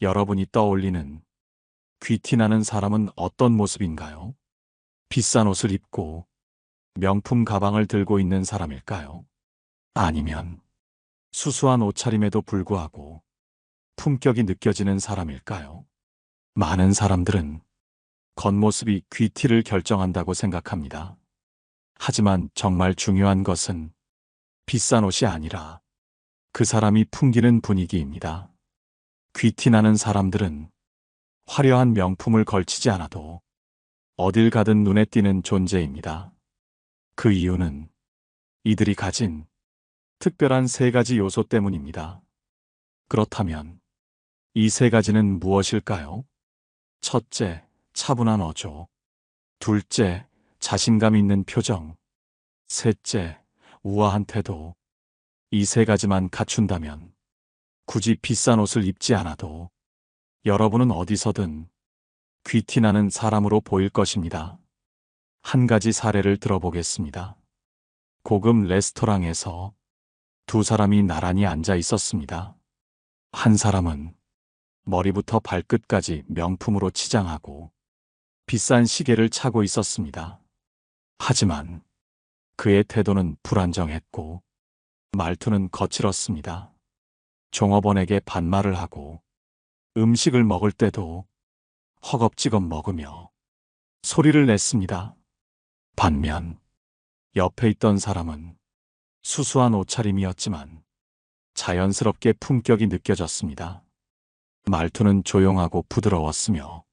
여러분이 떠올리는 귀티나는 사람은 어떤 모습인가요? 비싼 옷을 입고 명품 가방을 들고 있는 사람일까요? 아니면 수수한 옷차림에도 불구하고 품격이 느껴지는 사람일까요? 많은 사람들은 겉모습이 귀티를 결정한다고 생각합니다. 하지만 정말 중요한 것은 비싼 옷이 아니라 그 사람이 풍기는 분위기입니다. 귀티나는 사람들은 화려한 명품을 걸치지 않아도 어딜 가든 눈에 띄는 존재입니다. 그 이유는 이들이 가진 특별한 세 가지 요소 때문입니다. 그렇다면 이 세 가지는 무엇일까요? 첫째, 차분한 어조. 둘째, 자신감 있는 표정. 셋째, 우아한 태도. 이 세 가지만 갖춘다면 굳이 비싼 옷을 입지 않아도 여러분은 어디서든 귀티나는 사람으로 보일 것입니다. 한 가지 사례를 들어보겠습니다. 고급 레스토랑에서 두 사람이 나란히 앉아 있었습니다. 한 사람은 머리부터 발끝까지 명품으로 치장하고 비싼 시계를 차고 있었습니다. 하지만 그의 태도는 불안정했고 말투는 거칠었습니다. 종업원에게 반말을 하고 음식을 먹을 때도 허겁지겁 먹으며 소리를 냈습니다. 반면 옆에 있던 사람은 수수한 옷차림이었지만 자연스럽게 품격이 느껴졌습니다. 말투는 조용하고 부드러웠으며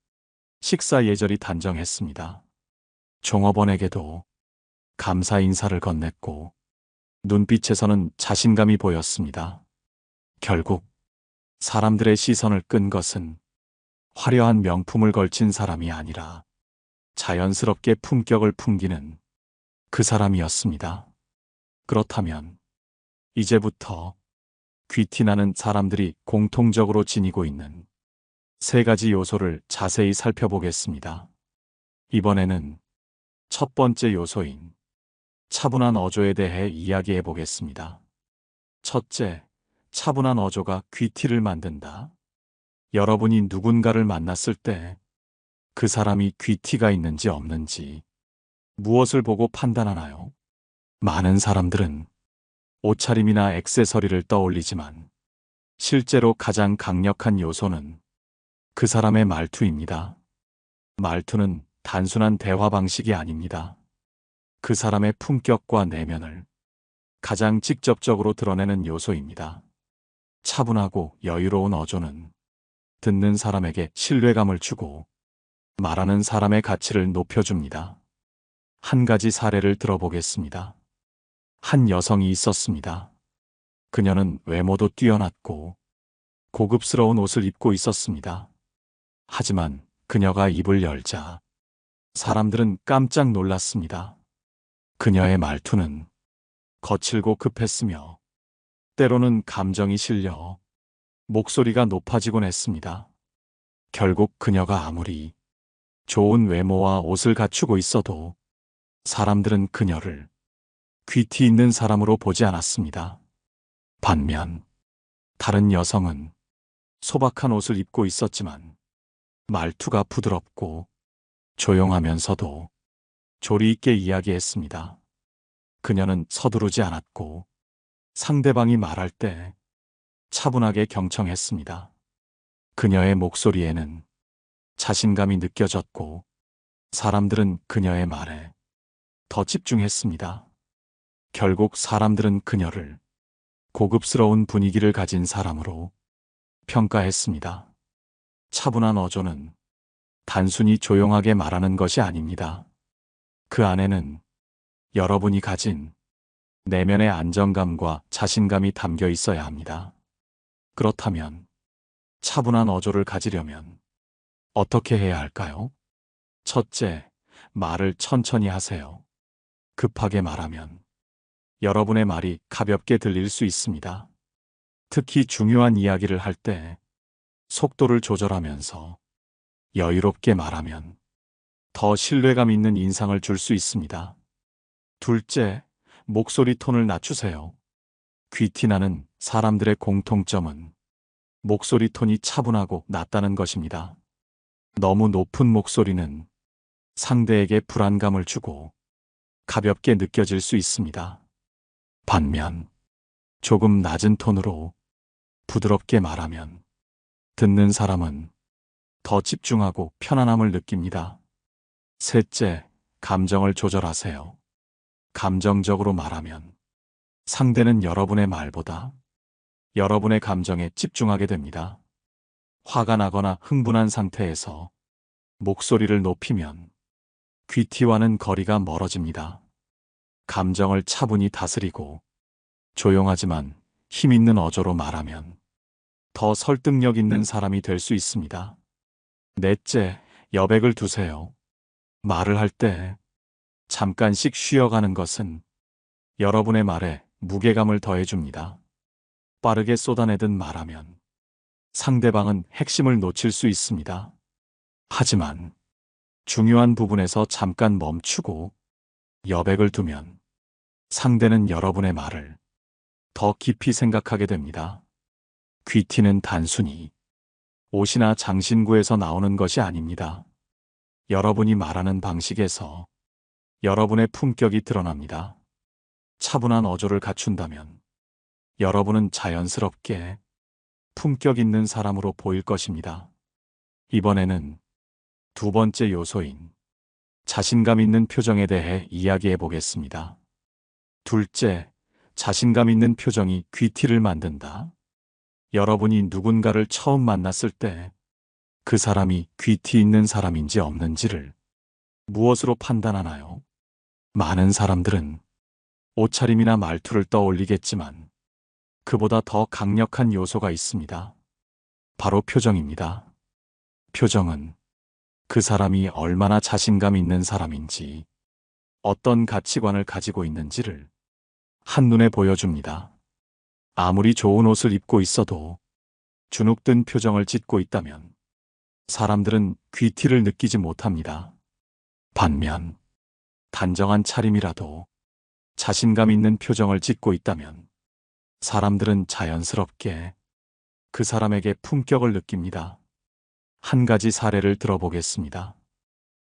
식사 예절이 단정했습니다. 종업원에게도 감사 인사를 건넸고 눈빛에서는 자신감이 보였습니다. 결국 사람들의 시선을 끈 것은 화려한 명품을 걸친 사람이 아니라 자연스럽게 품격을 풍기는 그 사람이었습니다. 그렇다면 이제부터 귀티나는 사람들이 공통적으로 지니고 있는 세 가지 요소를 자세히 살펴보겠습니다. 이번에는 첫 번째 요소인 차분한 어조에 대해 이야기해 보겠습니다. 첫째, 차분한 어조가 귀티를 만든다. 여러분이 누군가를 만났을 때 그 사람이 귀티가 있는지 없는지 무엇을 보고 판단하나요? 많은 사람들은 옷차림이나 액세서리를 떠올리지만 실제로 가장 강력한 요소는 그 사람의 말투입니다. 말투는 단순한 대화 방식이 아닙니다. 그 사람의 품격과 내면을 가장 직접적으로 드러내는 요소입니다. 차분하고 여유로운 어조는 듣는 사람에게 신뢰감을 주고 말하는 사람의 가치를 높여줍니다. 한 가지 사례를 들어보겠습니다. 한 여성이 있었습니다. 그녀는 외모도 뛰어났고 고급스러운 옷을 입고 있었습니다. 하지만 그녀가 입을 열자 사람들은 깜짝 놀랐습니다. 그녀의 말투는 거칠고 급했으며 때로는 감정이 실려 목소리가 높아지곤 했습니다. 결국 그녀가 아무리 좋은 외모와 옷을 갖추고 있어도 사람들은 그녀를 귀티 있는 사람으로 보지 않았습니다. 반면 다른 여성은 소박한 옷을 입고 있었지만 말투가 부드럽고 조용하면서도 조리 있게 이야기했습니다. 그녀는 서두르지 않았고 상대방이 말할 때 차분하게 경청했습니다. 그녀의 목소리에는 자신감이 느껴졌고 사람들은 그녀의 말에 더 집중했습니다. 결국 사람들은 그녀를 고급스러운 분위기를 가진 사람으로 평가했습니다. 차분한 어조는 단순히 조용하게 말하는 것이 아닙니다. 그 안에는 여러분이 가진 내면의 안정감과 자신감이 담겨 있어야 합니다. 그렇다면 차분한 어조를 가지려면 어떻게 해야 할까요? 첫째, 말을 천천히 하세요. 급하게 말하면 여러분의 말이 가볍게 들릴 수 있습니다. 특히 중요한 이야기를 할 때 속도를 조절하면서 여유롭게 말하면 더 신뢰감 있는 인상을 줄 수 있습니다. 둘째, 목소리 톤을 낮추세요. 귀티나는 사람들의 공통점은 목소리 톤이 차분하고 낮다는 것입니다. 너무 높은 목소리는 상대에게 불안감을 주고 가볍게 느껴질 수 있습니다. 반면 조금 낮은 톤으로 부드럽게 말하면 듣는 사람은 더 집중하고 편안함을 느낍니다. 셋째, 감정을 조절하세요. 감정적으로 말하면 상대는 여러분의 말보다 여러분의 감정에 집중하게 됩니다. 화가 나거나 흥분한 상태에서 목소리를 높이면 귀티와는 거리가 멀어집니다. 감정을 차분히 다스리고 조용하지만 힘 있는 어조로 말하면 더 설득력 있는 사람이 될 수 있습니다. 넷째, 여백을 두세요. 말을 할 때 잠깐씩 쉬어가는 것은 여러분의 말에 무게감을 더해줍니다. 빠르게 쏟아내듯 말하면 상대방은 핵심을 놓칠 수 있습니다. 하지만 중요한 부분에서 잠깐 멈추고 여백을 두면 상대는 여러분의 말을 더 깊이 생각하게 됩니다. 귀티는 단순히 옷이나 장신구에서 나오는 것이 아닙니다. 여러분이 말하는 방식에서 여러분의 품격이 드러납니다. 차분한 어조를 갖춘다면 여러분은 자연스럽게 품격 있는 사람으로 보일 것입니다. 이번에는 두 번째 요소인 자신감 있는 표정에 대해 이야기해 보겠습니다. 둘째, 자신감 있는 표정이 귀티를 만든다. 여러분이 누군가를 처음 만났을 때 그 사람이 귀티 있는 사람인지 없는지를 무엇으로 판단하나요? 많은 사람들은 옷차림이나 말투를 떠올리겠지만 그보다 더 강력한 요소가 있습니다. 바로 표정입니다. 표정은 그 사람이 얼마나 자신감 있는 사람인지, 어떤 가치관을 가지고 있는지를 한눈에 보여줍니다. 아무리 좋은 옷을 입고 있어도 주눅든 표정을 짓고 있다면 사람들은 귀티를 느끼지 못합니다. 반면 단정한 차림이라도 자신감 있는 표정을 짓고 있다면 사람들은 자연스럽게 그 사람에게 품격을 느낍니다. 한 가지 사례를 들어보겠습니다.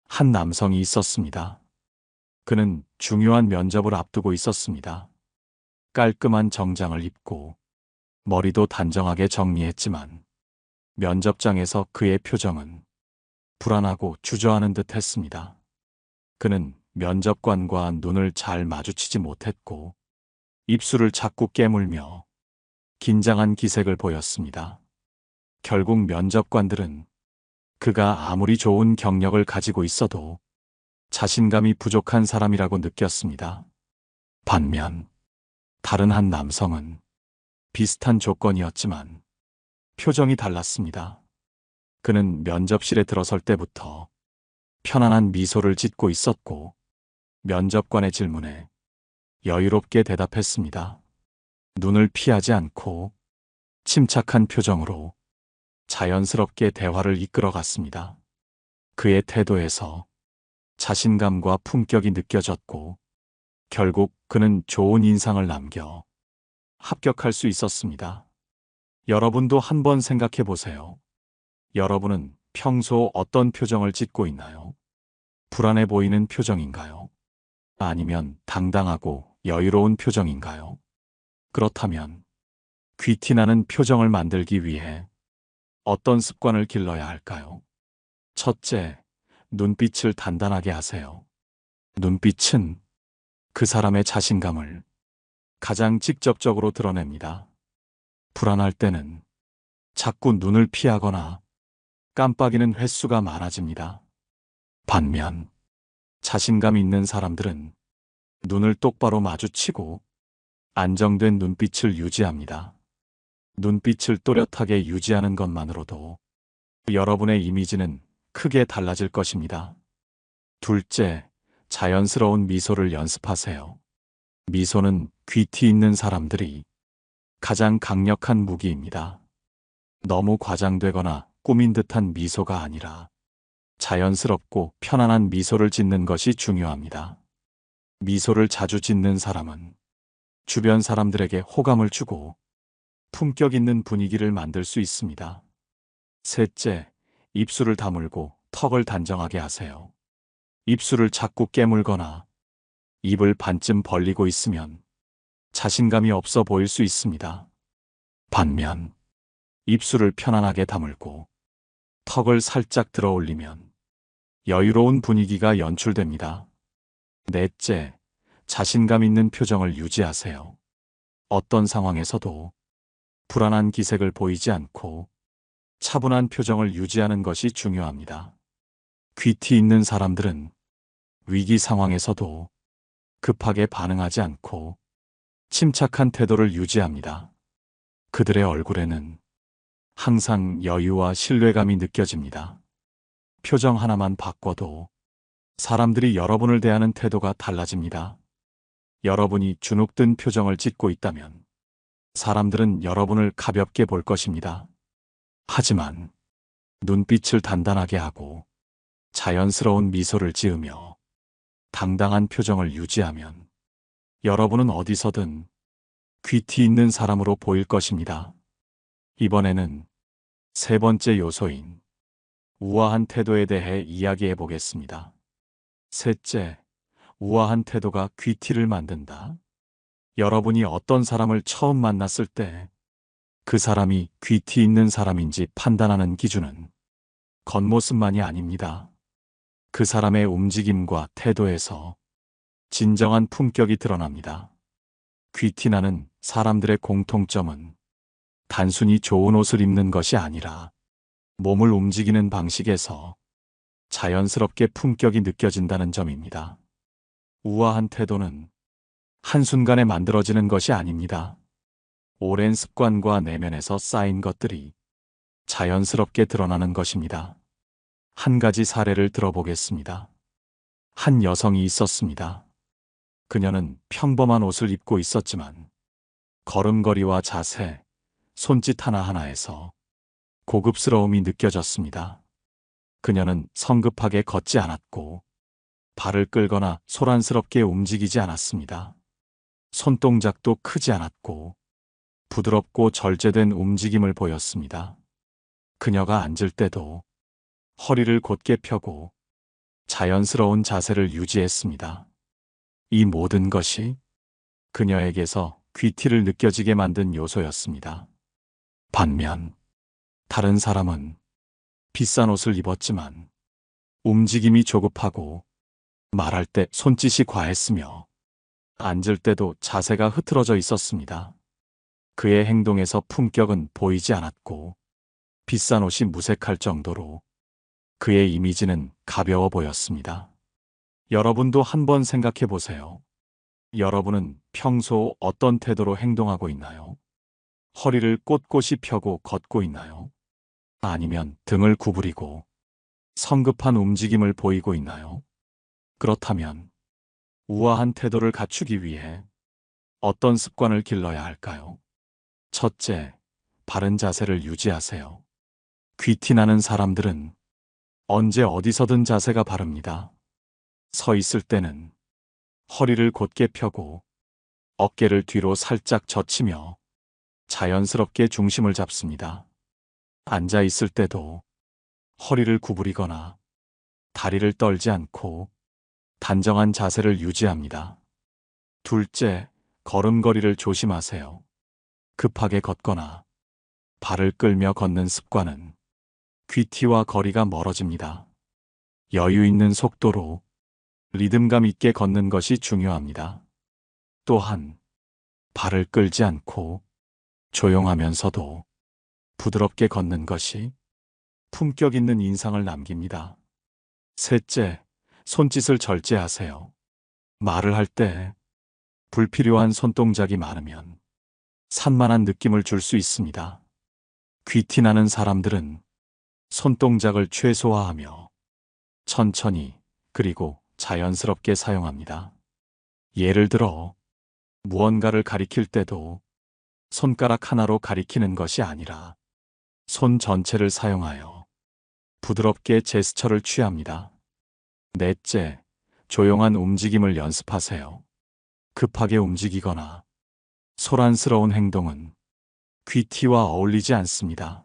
한 남성이 있었습니다. 그는 중요한 면접을 앞두고 있었습니다. 깔끔한 정장을 입고 머리도 단정하게 정리했지만 면접장에서 그의 표정은 불안하고 주저하는 듯 했습니다. 그는 면접관과 눈을 잘 마주치지 못했고 입술을 자꾸 깨물며 긴장한 기색을 보였습니다. 결국 면접관들은 그가 아무리 좋은 경력을 가지고 있어도 자신감이 부족한 사람이라고 느꼈습니다. 반면 다른 한 남성은 비슷한 조건이었지만 표정이 달랐습니다. 그는 면접실에 들어설 때부터 편안한 미소를 짓고 있었고 면접관의 질문에 여유롭게 대답했습니다. 눈을 피하지 않고 침착한 표정으로 자연스럽게 대화를 이끌어갔습니다. 그의 태도에서 자신감과 품격이 느껴졌고 결국 그는 좋은 인상을 남겨 합격할 수 있었습니다. 여러분도 한번 생각해 보세요. 여러분은 평소 어떤 표정을 짓고 있나요? 불안해 보이는 표정인가요? 아니면 당당하고 여유로운 표정인가요? 그렇다면 귀티나는 표정을 만들기 위해 어떤 습관을 길러야 할까요? 첫째, 눈빛을 단단하게 하세요. 눈빛은 그 사람의 자신감을 가장 직접적으로 드러냅니다. 불안할 때는 자꾸 눈을 피하거나 깜빡이는 횟수가 많아집니다. 반면 자신감 있는 사람들은 눈을 똑바로 마주치고 안정된 눈빛을 유지합니다. 눈빛을 또렷하게 유지하는 것만으로도 여러분의 이미지는 크게 달라질 것입니다. 둘째, 자연스러운 미소를 연습하세요. 미소는 귀티 있는 사람들이 가장 강력한 무기입니다. 너무 과장되거나 꾸민 듯한 미소가 아니라 자연스럽고 편안한 미소를 짓는 것이 중요합니다. 미소를 자주 짓는 사람은 주변 사람들에게 호감을 주고 품격 있는 분위기를 만들 수 있습니다. 셋째, 입술을 다물고 턱을 단정하게 하세요. 입술을 자꾸 깨물거나 입을 반쯤 벌리고 있으면 자신감이 없어 보일 수 있습니다. 반면, 입술을 편안하게 다물고 턱을 살짝 들어 올리면 여유로운 분위기가 연출됩니다. 넷째, 자신감 있는 표정을 유지하세요. 어떤 상황에서도 불안한 기색을 보이지 않고 차분한 표정을 유지하는 것이 중요합니다. 귀티 있는 사람들은 위기 상황에서도 급하게 반응하지 않고 침착한 태도를 유지합니다. 그들의 얼굴에는 항상 여유와 신뢰감이 느껴집니다. 표정 하나만 바꿔도 사람들이 여러분을 대하는 태도가 달라집니다. 여러분이 주눅든 표정을 짓고 있다면 사람들은 여러분을 가볍게 볼 것입니다. 하지만 눈빛을 단단하게 하고 자연스러운 미소를 지으며 당당한 표정을 유지하면 여러분은 어디서든 귀티 있는 사람으로 보일 것입니다. 이번에는 세 번째 요소인 우아한 태도에 대해 이야기해 보겠습니다. 셋째, 우아한 태도가 귀티를 만든다. 여러분이 어떤 사람을 처음 만났을 때 그 사람이 귀티 있는 사람인지 판단하는 기준은 겉모습만이 아닙니다. 그 사람의 움직임과 태도에서 진정한 품격이 드러납니다. 귀티나는 사람들의 공통점은 단순히 좋은 옷을 입는 것이 아니라 몸을 움직이는 방식에서 자연스럽게 품격이 느껴진다는 점입니다. 우아한 태도는 한순간에 만들어지는 것이 아닙니다. 오랜 습관과 내면에서 쌓인 것들이 자연스럽게 드러나는 것입니다. 한 가지 사례를 들어보겠습니다. 한 여성이 있었습니다. 그녀는 평범한 옷을 입고 있었지만 걸음걸이와 자세, 손짓 하나하나에서 고급스러움이 느껴졌습니다. 그녀는 성급하게 걷지 않았고 발을 끌거나 소란스럽게 움직이지 않았습니다. 손동작도 크지 않았고 부드럽고 절제된 움직임을 보였습니다. 그녀가 앉을 때도 허리를 곧게 펴고 자연스러운 자세를 유지했습니다. 이 모든 것이 그녀에게서 귀티를 느껴지게 만든 요소였습니다. 반면 다른 사람은 비싼 옷을 입었지만 움직임이 조급하고 말할 때 손짓이 과했으며 앉을 때도 자세가 흐트러져 있었습니다. 그의 행동에서 품격은 보이지 않았고 비싼 옷이 무색할 정도로 그의 이미지는 가벼워 보였습니다. 여러분도 한번 생각해 보세요. 여러분은 평소 어떤 태도로 행동하고 있나요? 허리를 꼿꼿이 펴고 걷고 있나요? 아니면 등을 구부리고 성급한 움직임을 보이고 있나요? 그렇다면 우아한 태도를 갖추기 위해 어떤 습관을 길러야 할까요? 첫째, 바른 자세를 유지하세요. 귀티나는 사람들은 언제 어디서든 자세가 바릅니다. 서 있을 때는 허리를 곧게 펴고 어깨를 뒤로 살짝 젖히며 자연스럽게 중심을 잡습니다. 앉아 있을 때도 허리를 구부리거나 다리를 떨지 않고 단정한 자세를 유지합니다. 둘째, 걸음걸이를 조심하세요. 급하게 걷거나 발을 끌며 걷는 습관은 귀티와 거리가 멀어집니다. 여유 있는 속도로 리듬감 있게 걷는 것이 중요합니다. 또한 발을 끌지 않고 조용하면서도 부드럽게 걷는 것이 품격 있는 인상을 남깁니다. 셋째, 손짓을 절제하세요. 말을 할 때 불필요한 손동작이 많으면 산만한 느낌을 줄 수 있습니다. 귀티나는 사람들은 손동작을 최소화하며 천천히 그리고 자연스럽게 사용합니다. 예를 들어 무언가를 가리킬 때도 손가락 하나로 가리키는 것이 아니라 손 전체를 사용하여 부드럽게 제스처를 취합니다. 넷째, 조용한 움직임을 연습하세요. 급하게 움직이거나 소란스러운 행동은 귀티와 어울리지 않습니다.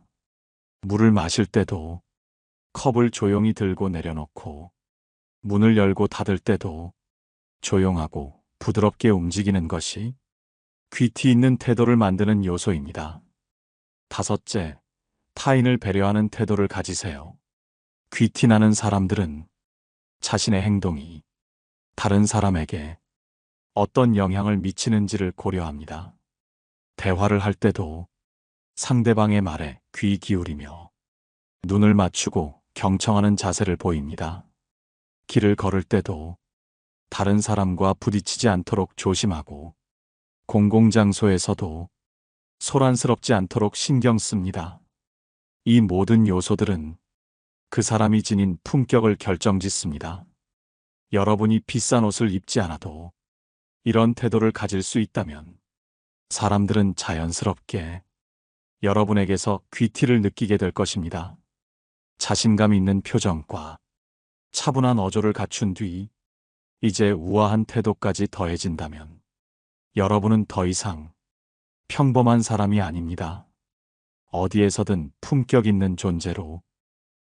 물을 마실 때도 컵을 조용히 들고 내려놓고 문을 열고 닫을 때도 조용하고 부드럽게 움직이는 것이 귀티 있는 태도를 만드는 요소입니다. 다섯째, 타인을 배려하는 태도를 가지세요. 귀티 나는 사람들은 자신의 행동이 다른 사람에게 어떤 영향을 미치는지를 고려합니다. 대화를 할 때도 상대방의 말에 귀 기울이며 눈을 맞추고 경청하는 자세를 보입니다. 길을 걸을 때도 다른 사람과 부딪히지 않도록 조심하고 공공장소에서도 소란스럽지 않도록 신경 씁니다. 이 모든 요소들은 그 사람이 지닌 품격을 결정짓습니다. 여러분이 비싼 옷을 입지 않아도 이런 태도를 가질 수 있다면 사람들은 자연스럽게 여러분에게서 귀티를 느끼게 될 것입니다. 자신감 있는 표정과 차분한 어조를 갖춘 뒤 이제 우아한 태도까지 더해진다면 여러분은 더 이상 평범한 사람이 아닙니다. 어디에서든 품격 있는 존재로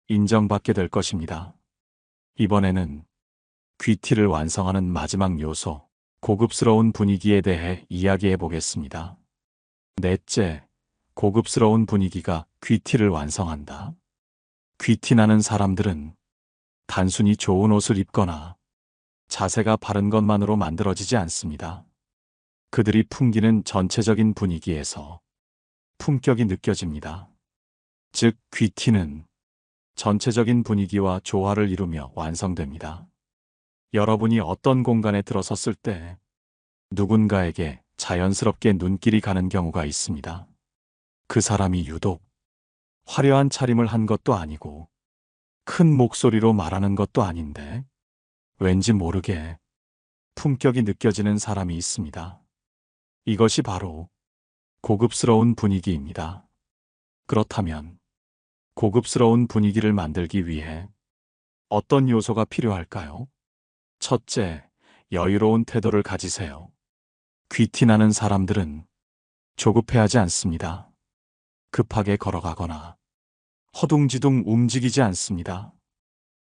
인정받게 될 것입니다. 이번에는 귀티를 완성하는 마지막 요소, 고급스러운 분위기에 대해 이야기해 보겠습니다. 넷째, 고급스러운 분위기가 귀티를 완성한다. 귀티 나는 사람들은 단순히 좋은 옷을 입거나 자세가 바른 것만으로 만들어지지 않습니다. 그들이 풍기는 전체적인 분위기에서 품격이 느껴집니다. 즉, 귀티는 전체적인 분위기와 조화를 이루며 완성됩니다. 여러분이 어떤 공간에 들어섰을 때 누군가에게 자연스럽게 눈길이 가는 경우가 있습니다. 그 사람이 유독 화려한 차림을 한 것도 아니고 큰 목소리로 말하는 것도 아닌데 왠지 모르게 품격이 느껴지는 사람이 있습니다. 이것이 바로 고급스러운 분위기입니다. 그렇다면 고급스러운 분위기를 만들기 위해 어떤 요소가 필요할까요? 첫째, 여유로운 태도를 가지세요. 귀티 나는 사람들은 조급해하지 않습니다. 급하게 걸어가거나 허둥지둥 움직이지 않습니다.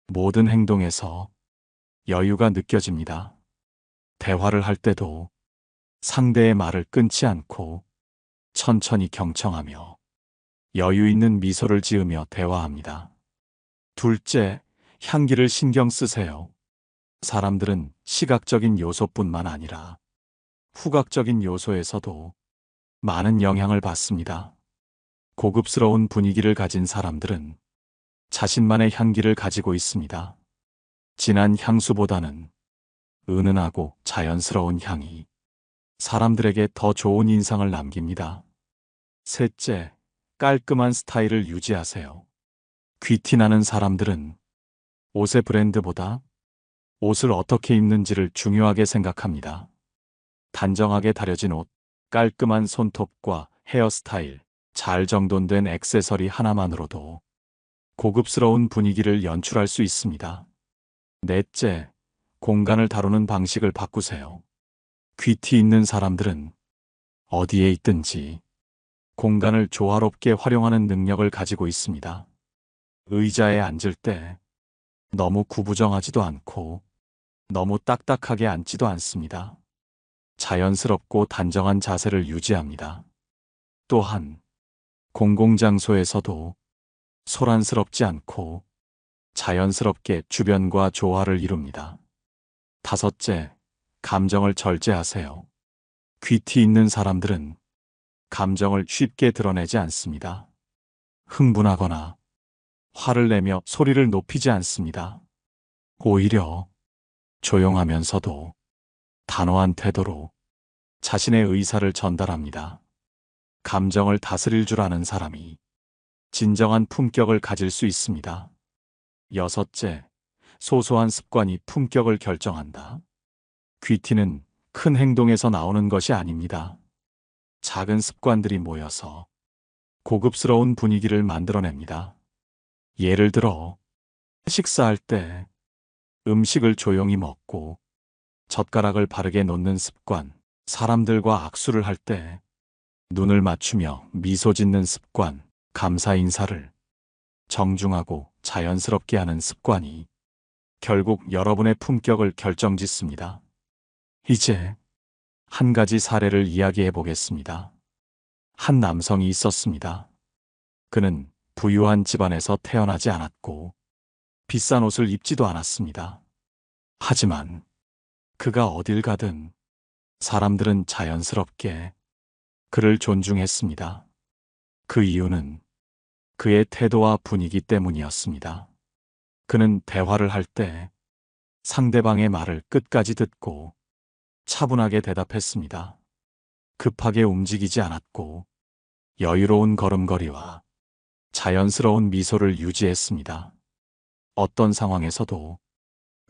모든 행동에서 여유가 느껴집니다. 대화를 할 때도 상대의 말을 끊지 않고 천천히 경청하며 여유 있는 미소를 지으며 대화합니다. 둘째, 향기를 신경 쓰세요. 사람들은 시각적인 요소뿐만 아니라 후각적인 요소에서도 많은 영향을 받습니다. 고급스러운 분위기를 가진 사람들은 자신만의 향기를 가지고 있습니다. 진한 향수보다는 은은하고 자연스러운 향이 사람들에게 더 좋은 인상을 남깁니다. 셋째, 깔끔한 스타일을 유지하세요. 귀티 나는 사람들은 옷의 브랜드보다 옷을 어떻게 입는지를 중요하게 생각합니다. 단정하게 다려진 옷, 깔끔한 손톱과 헤어스타일, 잘 정돈된 액세서리 하나만으로도 고급스러운 분위기를 연출할 수 있습니다. 넷째, 공간을 다루는 방식을 바꾸세요. 귀티 있는 사람들은 어디에 있든지 공간을 조화롭게 활용하는 능력을 가지고 있습니다. 의자에 앉을 때 너무 구부정하지도 않고 너무 딱딱하게 앉지도 않습니다. 자연스럽고 단정한 자세를 유지합니다. 또한 공공장소에서도 소란스럽지 않고 자연스럽게 주변과 조화를 이룹니다. 다섯째, 감정을 절제하세요. 귀티 있는 사람들은 감정을 쉽게 드러내지 않습니다. 흥분하거나 화를 내며 소리를 높이지 않습니다. 오히려 조용하면서도 단호한 태도로 자신의 의사를 전달합니다. 감정을 다스릴 줄 아는 사람이 진정한 품격을 가질 수 있습니다. 여섯째, 소소한 습관이 품격을 결정한다. 귀티는 큰 행동에서 나오는 것이 아닙니다. 작은 습관들이 모여서 고급스러운 분위기를 만들어냅니다. 예를 들어, 식사할 때 음식을 조용히 먹고 젓가락을 바르게 놓는 습관, 사람들과 악수를 할 때 눈을 맞추며 미소 짓는 습관, 감사 인사를 정중하고 자연스럽게 하는 습관이 결국 여러분의 품격을 결정짓습니다. 이제 한 가지 사례를 이야기해 보겠습니다. 한 남성이 있었습니다. 그는 부유한 집안에서 태어나지 않았고 비싼 옷을 입지도 않았습니다. 하지만 그가 어딜 가든 사람들은 자연스럽게 그를 존중했습니다. 그 이유는 그의 태도와 분위기 때문이었습니다. 그는 대화를 할 때 상대방의 말을 끝까지 듣고 차분하게 대답했습니다. 급하게 움직이지 않았고 여유로운 걸음걸이와 자연스러운 미소를 유지했습니다. 어떤 상황에서도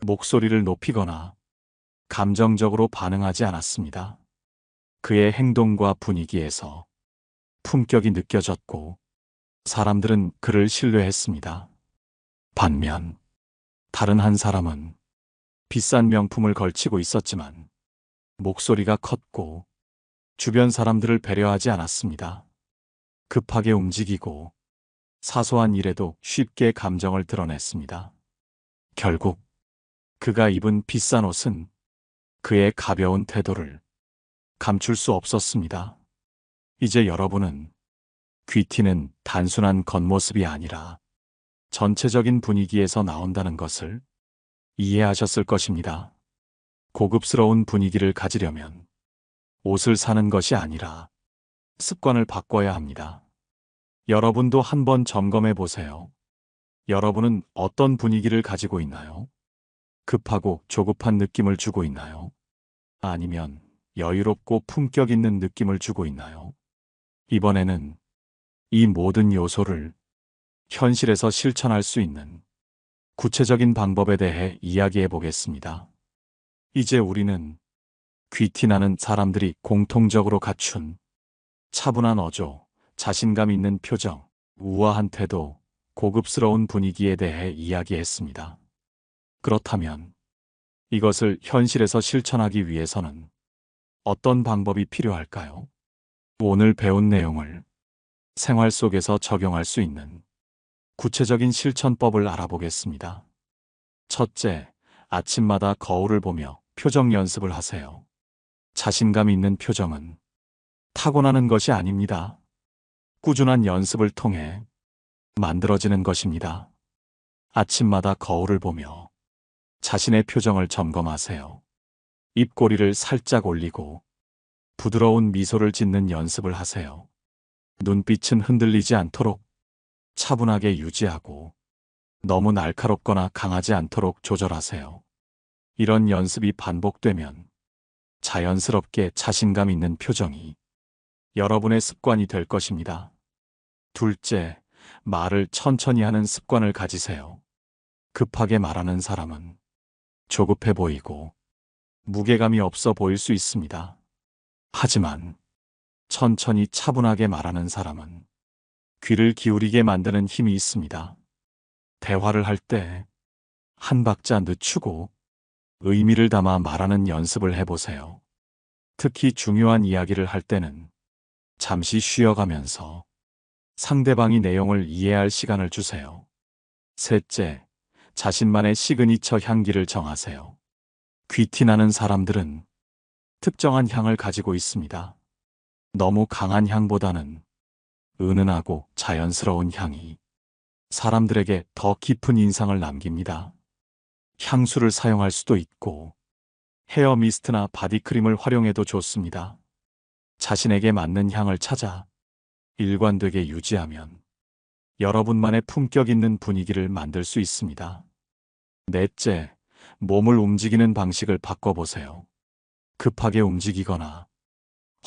목소리를 높이거나 감정적으로 반응하지 않았습니다. 그의 행동과 분위기에서 품격이 느껴졌고 사람들은 그를 신뢰했습니다. 반면 다른 한 사람은 비싼 명품을 걸치고 있었지만 목소리가 컸고 주변 사람들을 배려하지 않았습니다. 급하게 움직이고 사소한 일에도 쉽게 감정을 드러냈습니다. 결국 그가 입은 비싼 옷은 그의 가벼운 태도를 감출 수 없었습니다. 이제 여러분은 귀티는 단순한 겉모습이 아니라 전체적인 분위기에서 나온다는 것을 이해하셨을 것입니다. 고급스러운 분위기를 가지려면 옷을 사는 것이 아니라 습관을 바꿔야 합니다. 여러분도 한번 점검해 보세요. 여러분은 어떤 분위기를 가지고 있나요? 급하고 조급한 느낌을 주고 있나요? 아니면 여유롭고 품격 있는 느낌을 주고 있나요? 이번에는 이 모든 요소를 현실에서 실천할 수 있는 구체적인 방법에 대해 이야기해 보겠습니다. 이제 우리는 귀티나는 사람들이 공통적으로 갖춘 차분한 어조, 자신감 있는 표정, 우아한 태도, 고급스러운 분위기에 대해 이야기했습니다. 그렇다면 이것을 현실에서 실천하기 위해서는 어떤 방법이 필요할까요? 오늘 배운 내용을 생활 속에서 적용할 수 있는 구체적인 실천법을 알아보겠습니다. 첫째, 아침마다 거울을 보며 표정 연습을 하세요. 자신감 있는 표정은 타고나는 것이 아닙니다. 꾸준한 연습을 통해 만들어지는 것입니다. 아침마다 거울을 보며 자신의 표정을 점검하세요. 입꼬리를 살짝 올리고 부드러운 미소를 짓는 연습을 하세요. 눈빛은 흔들리지 않도록 차분하게 유지하고 너무 날카롭거나 강하지 않도록 조절하세요. 이런 연습이 반복되면 자연스럽게 자신감 있는 표정이 여러분의 습관이 될 것입니다. 둘째, 말을 천천히 하는 습관을 가지세요. 급하게 말하는 사람은 조급해 보이고 무게감이 없어 보일 수 있습니다. 하지만 천천히 차분하게 말하는 사람은 귀를 기울이게 만드는 힘이 있습니다. 대화를 할 때 한 박자 늦추고 의미를 담아 말하는 연습을 해보세요. 특히 중요한 이야기를 할 때는 잠시 쉬어가면서 상대방이 내용을 이해할 시간을 주세요. 셋째, 자신만의 시그니처 향기를 정하세요. 귀티나는 사람들은 특정한 향을 가지고 있습니다. 너무 강한 향보다는 은은하고 자연스러운 향이 사람들에게 더 깊은 인상을 남깁니다. 향수를 사용할 수도 있고 헤어 미스트나 바디크림을 활용해도 좋습니다. 자신에게 맞는 향을 찾아 일관되게 유지하면 여러분만의 품격 있는 분위기를 만들 수 있습니다. 넷째, 몸을 움직이는 방식을 바꿔보세요. 급하게 움직이거나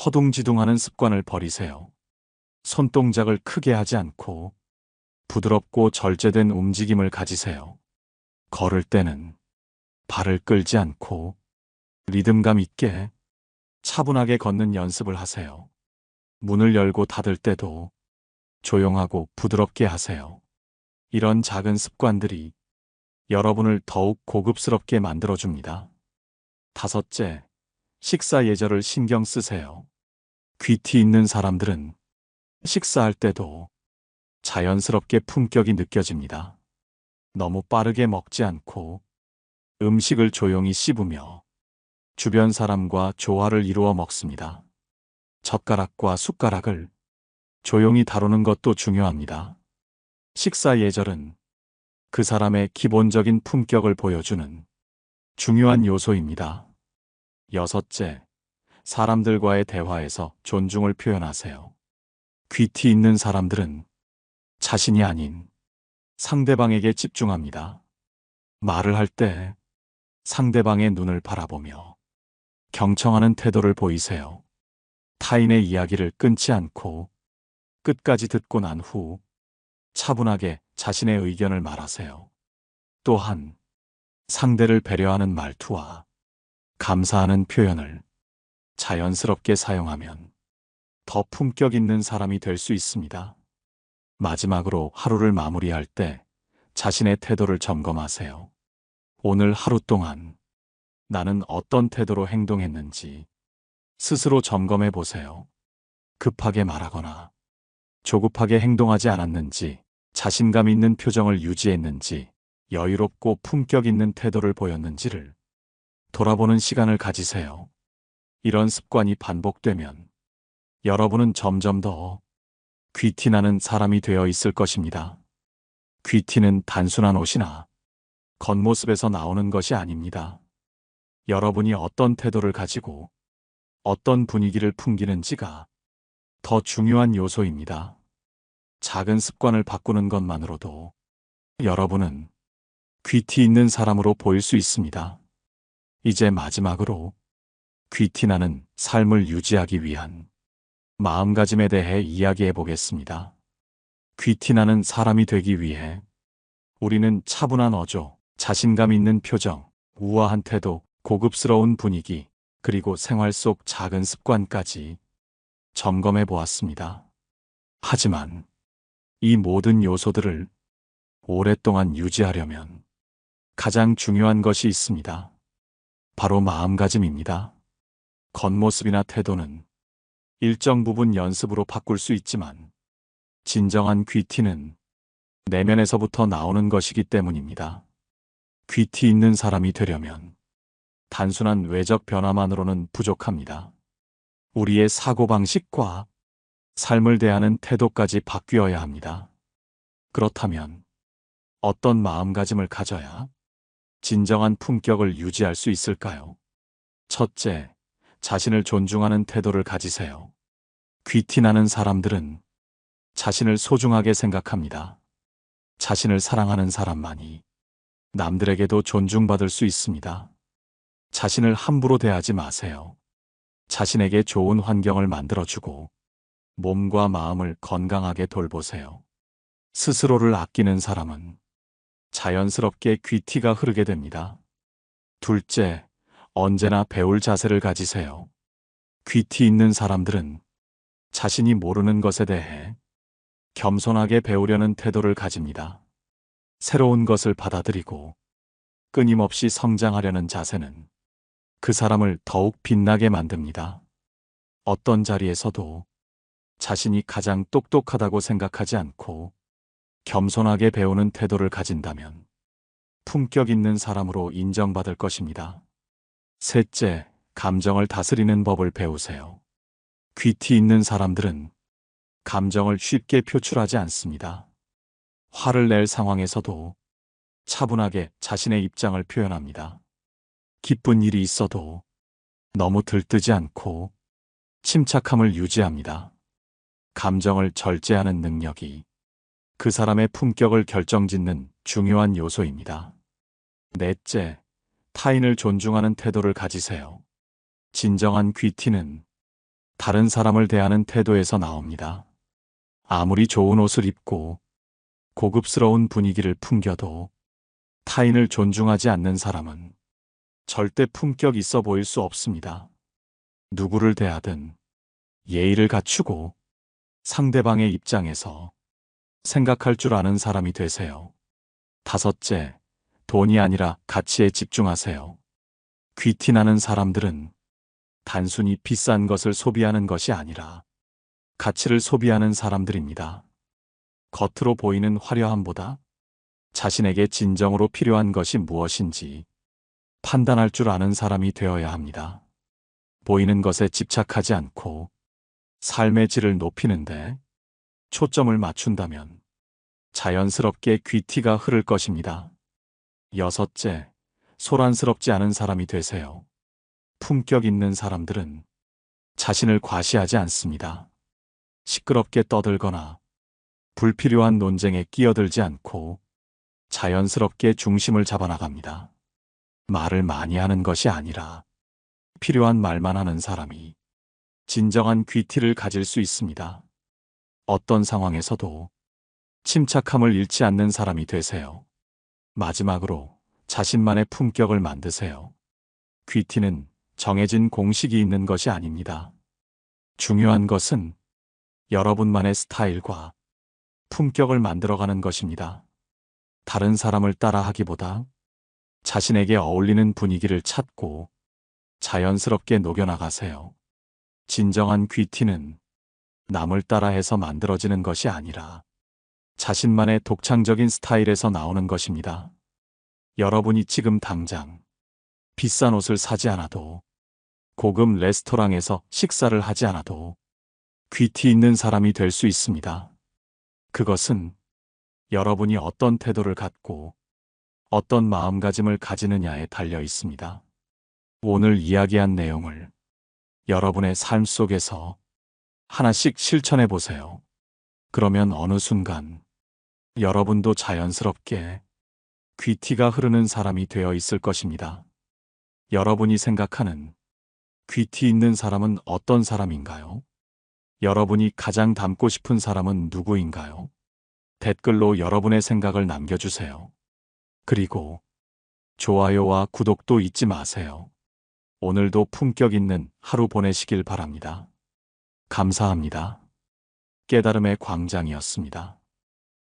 허둥지둥하는 습관을 버리세요. 손동작을 크게 하지 않고 부드럽고 절제된 움직임을 가지세요. 걸을 때는 발을 끌지 않고 리듬감 있게 차분하게 걷는 연습을 하세요. 문을 열고 닫을 때도 조용하고 부드럽게 하세요. 이런 작은 습관들이 여러분을 더욱 고급스럽게 만들어줍니다. 다섯째, 식사 예절을 신경 쓰세요. 귀티 있는 사람들은 식사할 때도 자연스럽게 품격이 느껴집니다. 너무 빠르게 먹지 않고 음식을 조용히 씹으며 주변 사람과 조화를 이루어 먹습니다. 젓가락과 숟가락을 조용히 다루는 것도 중요합니다. 식사 예절은 그 사람의 기본적인 품격을 보여주는 중요한 요소입니다. 여섯째, 사람들과의 대화에서 존중을 표현하세요. 귀티 있는 사람들은 자신이 아닌 상대방에게 집중합니다. 말을 할 때 상대방의 눈을 바라보며 경청하는 태도를 보이세요. 타인의 이야기를 끊지 않고 끝까지 듣고 난 후 차분하게 자신의 의견을 말하세요. 또한 상대를 배려하는 말투와 감사하는 표현을 자연스럽게 사용하면 더 품격 있는 사람이 될 수 있습니다. 마지막으로 하루를 마무리할 때 자신의 태도를 점검하세요. 오늘 하루 동안 나는 어떤 태도로 행동했는지 스스로 점검해 보세요. 급하게 말하거나 조급하게 행동하지 않았는지, 자신감 있는 표정을 유지했는지, 여유롭고 품격 있는 태도를 보였는지를 돌아보는 시간을 가지세요. 이런 습관이 반복되면 여러분은 점점 더 귀티나는 사람이 되어 있을 것입니다. 귀티는 단순한 옷이나 겉모습에서 나오는 것이 아닙니다. 여러분이 어떤 태도를 가지고 어떤 분위기를 풍기는지가 더 중요한 요소입니다. 작은 습관을 바꾸는 것만으로도 여러분은 귀티 있는 사람으로 보일 수 있습니다. 이제 마지막으로 귀티나는 삶을 유지하기 위한 마음가짐에 대해 이야기해 보겠습니다. 귀티나는 사람이 되기 위해 우리는 차분한 어조, 자신감 있는 표정, 우아한 태도, 고급스러운 분위기, 그리고 생활 속 작은 습관까지 점검해 보았습니다. 하지만 이 모든 요소들을 오랫동안 유지하려면 가장 중요한 것이 있습니다. 바로 마음가짐입니다. 겉모습이나 태도는 일정 부분 연습으로 바꿀 수 있지만 진정한 귀티는 내면에서부터 나오는 것이기 때문입니다. 귀티 있는 사람이 되려면 단순한 외적 변화만으로는 부족합니다. 우리의 사고방식과 삶을 대하는 태도까지 바뀌어야 합니다. 그렇다면 어떤 마음가짐을 가져야 진정한 품격을 유지할 수 있을까요? 첫째, 자신을 존중하는 태도를 가지세요. 귀티나는 사람들은 자신을 소중하게 생각합니다. 자신을 사랑하는 사람만이 남들에게도 존중받을 수 있습니다. 자신을 함부로 대하지 마세요. 자신에게 좋은 환경을 만들어주고 몸과 마음을 건강하게 돌보세요. 스스로를 아끼는 사람은 자연스럽게 귀티가 흐르게 됩니다. 둘째, 언제나 배울 자세를 가지세요. 귀티 있는 사람들은 자신이 모르는 것에 대해 겸손하게 배우려는 태도를 가집니다. 새로운 것을 받아들이고 끊임없이 성장하려는 자세는 그 사람을 더욱 빛나게 만듭니다. 어떤 자리에서도 자신이 가장 똑똑하다고 생각하지 않고 겸손하게 배우는 태도를 가진다면 품격 있는 사람으로 인정받을 것입니다. 셋째, 감정을 다스리는 법을 배우세요. 귀티 있는 사람들은 감정을 쉽게 표출하지 않습니다. 화를 낼 상황에서도 차분하게 자신의 입장을 표현합니다. 기쁜 일이 있어도 너무 들뜨지 않고 침착함을 유지합니다. 감정을 절제하는 능력이 그 사람의 품격을 결정짓는 중요한 요소입니다. 넷째, 타인을 존중하는 태도를 가지세요. 진정한 귀티는 다른 사람을 대하는 태도에서 나옵니다. 아무리 좋은 옷을 입고 고급스러운 분위기를 풍겨도 타인을 존중하지 않는 사람은 절대 품격 있어 보일 수 없습니다. 누구를 대하든 예의를 갖추고 상대방의 입장에서 생각할 줄 아는 사람이 되세요. 다섯째, 돈이 아니라 가치에 집중하세요. 귀티나는 사람들은 단순히 비싼 것을 소비하는 것이 아니라 가치를 소비하는 사람들입니다. 겉으로 보이는 화려함보다 자신에게 진정으로 필요한 것이 무엇인지 판단할 줄 아는 사람이 되어야 합니다. 보이는 것에 집착하지 않고 삶의 질을 높이는데 초점을 맞춘다면 자연스럽게 귀티가 흐를 것입니다. 여섯째, 소란스럽지 않은 사람이 되세요. 품격 있는 사람들은 자신을 과시하지 않습니다. 시끄럽게 떠들거나 불필요한 논쟁에 끼어들지 않고 자연스럽게 중심을 잡아나갑니다. 말을 많이 하는 것이 아니라 필요한 말만 하는 사람이 진정한 귀티를 가질 수 있습니다. 어떤 상황에서도 침착함을 잃지 않는 사람이 되세요. 마지막으로 자신만의 품격을 만드세요. 귀티는 정해진 공식이 있는 것이 아닙니다. 중요한 것은 여러분만의 스타일과 품격을 만들어가는 것입니다. 다른 사람을 따라하기보다 자신에게 어울리는 분위기를 찾고 자연스럽게 녹여나가세요. 진정한 귀티는 남을 따라해서 만들어지는 것이 아니라 자신만의 독창적인 스타일에서 나오는 것입니다. 여러분이 지금 당장 비싼 옷을 사지 않아도, 고급 레스토랑에서 식사를 하지 않아도 귀티 있는 사람이 될 수 있습니다. 그것은 여러분이 어떤 태도를 갖고 어떤 마음가짐을 가지느냐에 달려 있습니다. 오늘 이야기한 내용을 여러분의 삶 속에서 하나씩 실천해 보세요. 그러면 어느 순간 여러분도 자연스럽게 귀티가 흐르는 사람이 되어 있을 것입니다. 여러분이 생각하는 귀티 있는 사람은 어떤 사람인가요? 여러분이 가장 닮고 싶은 사람은 누구인가요? 댓글로 여러분의 생각을 남겨주세요. 그리고 좋아요와 구독도 잊지 마세요. 오늘도 품격 있는 하루 보내시길 바랍니다. 감사합니다. 깨달음의 광장이었습니다.